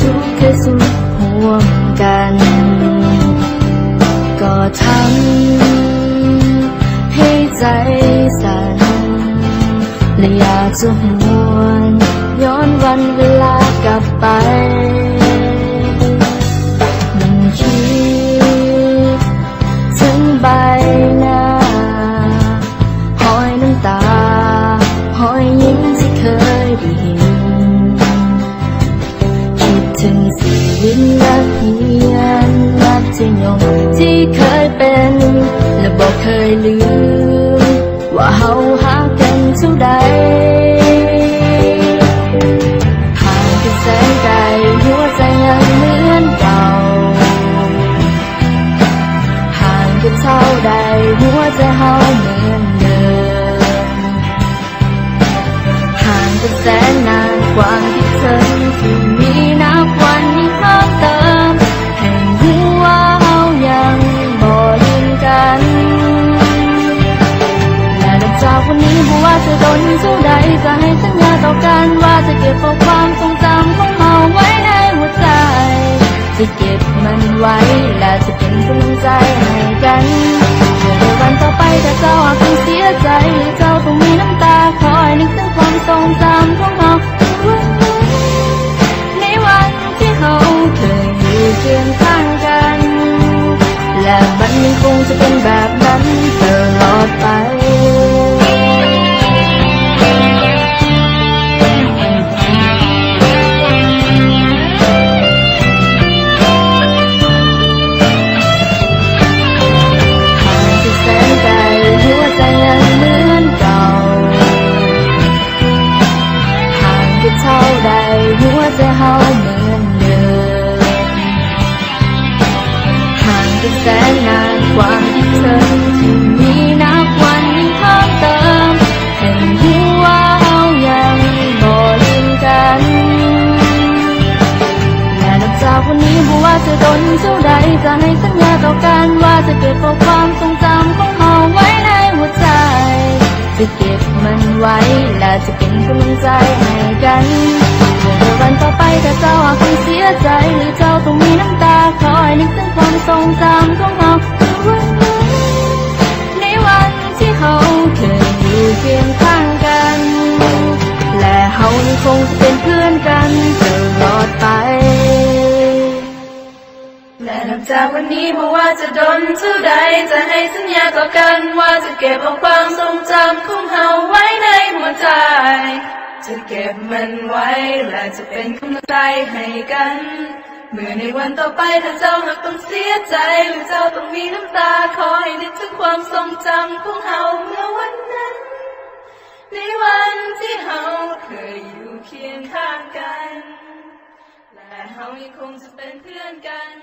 ทุกข์เคยสุดห่วงกันก็ทำให้ใจสั่นและอยากจะหวนย้อนวันเวลากลับไปมันคิดถึงใบหน้าหอยน้ำตาหอยยิ้มที่เคยได้เห็นคิดถึงชีวิตนักเรียนมัธยมที่เคยเป็นและบอกเคยลืมว่าเฮาหักกันเท่าใดห่างกันแสนไกลหัวใจยังเหมือนเก่าห่างกันเท่าใดหัวใจเฮาเหมือนเดิมห่างกันแสนนานความคิดถึงที่มีนับวันยิ่งเพิ่มเติมให้รู้ว่าเฮายังบ่ลืมกันจากวันนี้บอกว่าจะโดนเท่าใดจะให้สัญญาต่อกันว่าจะเก็บเอาความทรงจำของเราไว้ในหัวใจจะเก็บมันไว้และจะเป็นกำลังใจให้กันเพื่อในวันต่อไปถ้าเจ้าหากต้องเสียใจหรือเจ้าต้องมีน้ำตาคอยนึกถึงความทรงจำของเราในวันที่เราเคยอยู่เคียงข้างกันและมันยังคงจะเป็นแบบนั้นตลอดไปเท่าใดหัวใจเฮาเหมือนเดิมห่างกันแสนนานความคิดถึงที่มีนับวันยิ่งเพิ่มเติมให้รู้ว่าเฮายังบ่ลืมกันและนับจากวันนี้บอกว่าจะโดนเท่าใดจะให้สัญญาต่อกันว่าจะเก็บเอาความทรงจำของเฮาไว้ในหัวใจจะเก็บมันไว้และจะเป็นกำลังใจให้กันเพื่อในวันต่อไปถ้าเจ้าหากต้องเสียใจหรือเจ้าต้องมีน้ำตาคอยนึกถึงความทรงจำของเราในวันที่เราเคยอยู่เคียงข้างกันและเรายังคงจะเป็นเพื่อนกันตลอดไปและนับจากวันนี้บอกว่าจะโดนเท่าใดจะให้สัญญาต่อกันว่าจะเก็บเอาความทรงจำของเราไว้ในหัวใจจะเก็บมันไว้และจะเป็นกำลังใจให้กันเมื่อในวันต่อไปถ้าเจ้าหากต้องเสียใจหรือเจ้าต้องมีน้ำตาขอให้นึกถึงความทรงจำของเราเมื่อวันนั้นในวันที่เราเคยอยู่เคียงข้างกันและเรายังคงจะเป็นเพื่อนกัน